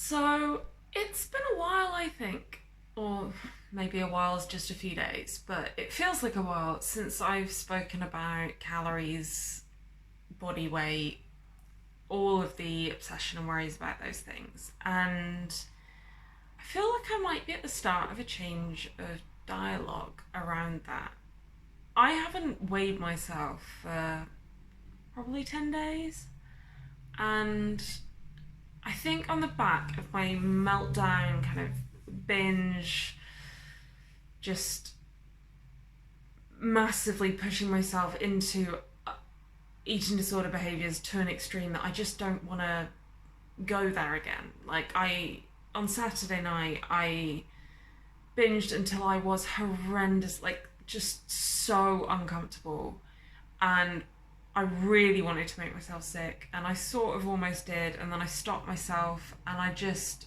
So it's been a while, I think, or maybe a while is just a few days, but it feels like a while since I've spoken about calories, body weight, all of the obsession and worries about those things. And I feel like I might be at the start of a change of dialogue around that. I haven't weighed myself for probably 10 days, and I think on the back of my meltdown kind of binge, just massively pushing myself into eating disorder behaviors to an extreme that I just don't want to go there again. On Saturday night, I binged until I was horrendous, like just so uncomfortable. And I really wanted to make myself sick, and I sort of almost did, and then I stopped myself, and I just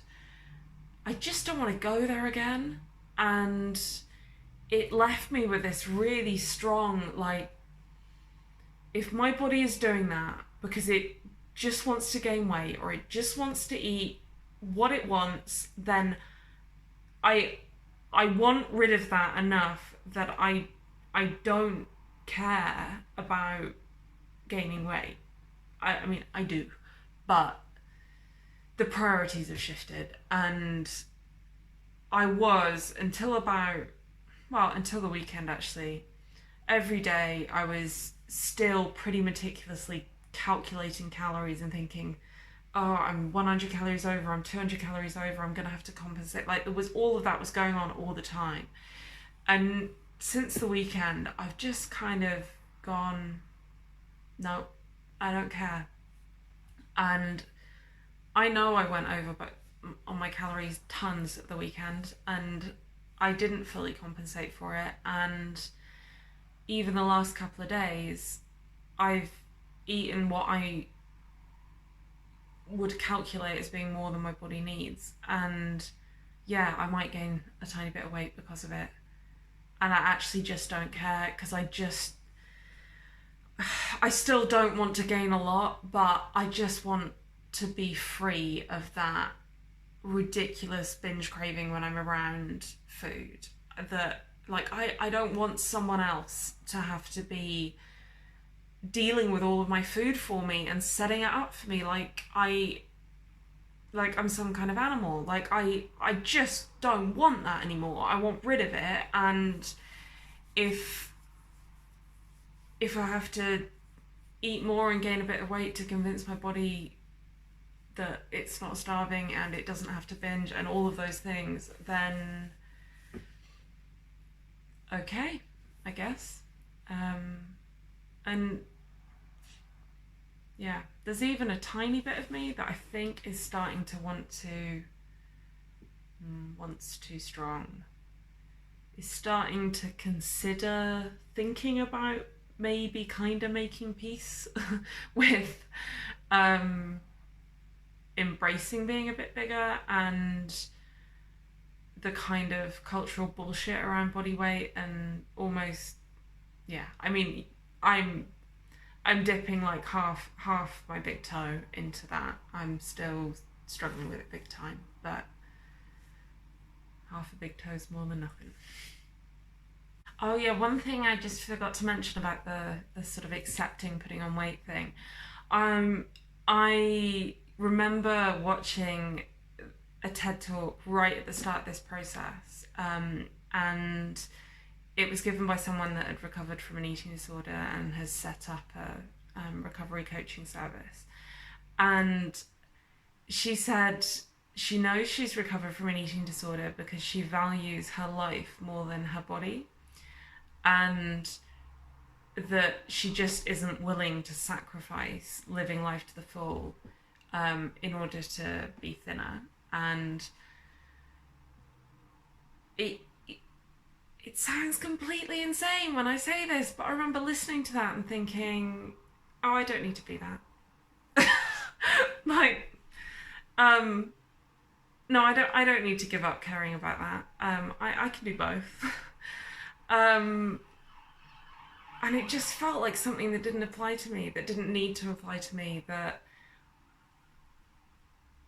don't want to go there again. And it left me with this really strong, like, if my body is doing that because it just wants to gain weight or it just wants to eat what it wants, then I I want rid of that enough that I don't care about gaining weight. I mean, I do, but the priorities have shifted, and I was until the weekend actually. Every day I was still pretty meticulously calculating calories and thinking, oh, I'm 100 calories over, I'm 200 calories over, I'm gonna have to compensate. Like, there was all of that was going on all the time. And since the weekend, I've just kind of gone, no, I don't care. And I know I went over, but on my calories tons at the weekend, and I didn't fully compensate for it. And even the last couple of days, I've eaten what I would calculate as being more than my body needs. And yeah, I might gain a tiny bit of weight because of it. And I actually just don't care because I still don't want to gain a lot, but I just want to be free of that ridiculous binge craving when I'm around food. That, like, I don't want someone else to have to be dealing with all of my food for me and setting it up for me like I'm some kind of animal. Like, I just don't want that anymore. I want rid of it. And if if I have to eat more and gain a bit of weight to convince my body that it's not starving and it doesn't have to binge and all of those things, then okay, I guess. And yeah, there's even a tiny bit of me that I think is starting to wants too strong, is starting to consider thinking about maybe kind of making peace with embracing being a bit bigger and the kind of cultural bullshit around body weight. And almost, yeah, I mean, i'm I'm dipping like half my big toe into that. I'm still struggling with it big time, but half a big toe is more than nothing. Oh yeah, one thing I just forgot to mention about the sort of accepting putting on weight thing. Um, I remember watching a TED talk right at the start of this process, and it was given by someone that had recovered from an eating disorder and has set up a recovery coaching service. And she said she knows she's recovered from an eating disorder because she values her life more than her body, and that she just isn't willing to sacrifice living life to the full in order to be thinner. And it it sounds completely insane when I say this, but I remember listening to that and thinking, oh, I don't need to be that. like, um, no, I don't need to give up caring about that. I can do both. um, and it just felt like something that didn't apply to me, that didn't need to apply to me, that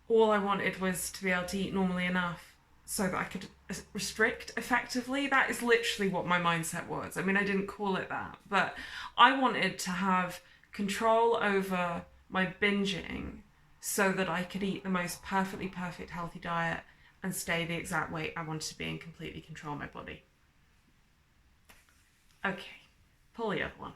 all I wanted was to be able to eat normally enough so that I could restrict effectively. That is literally what my mindset was. I mean, I didn't call it that, but I wanted to have control over my binging so that I could eat the most perfectly perfect healthy diet and stay the exact weight I wanted to be and completely control my body. Okay, pull the other one.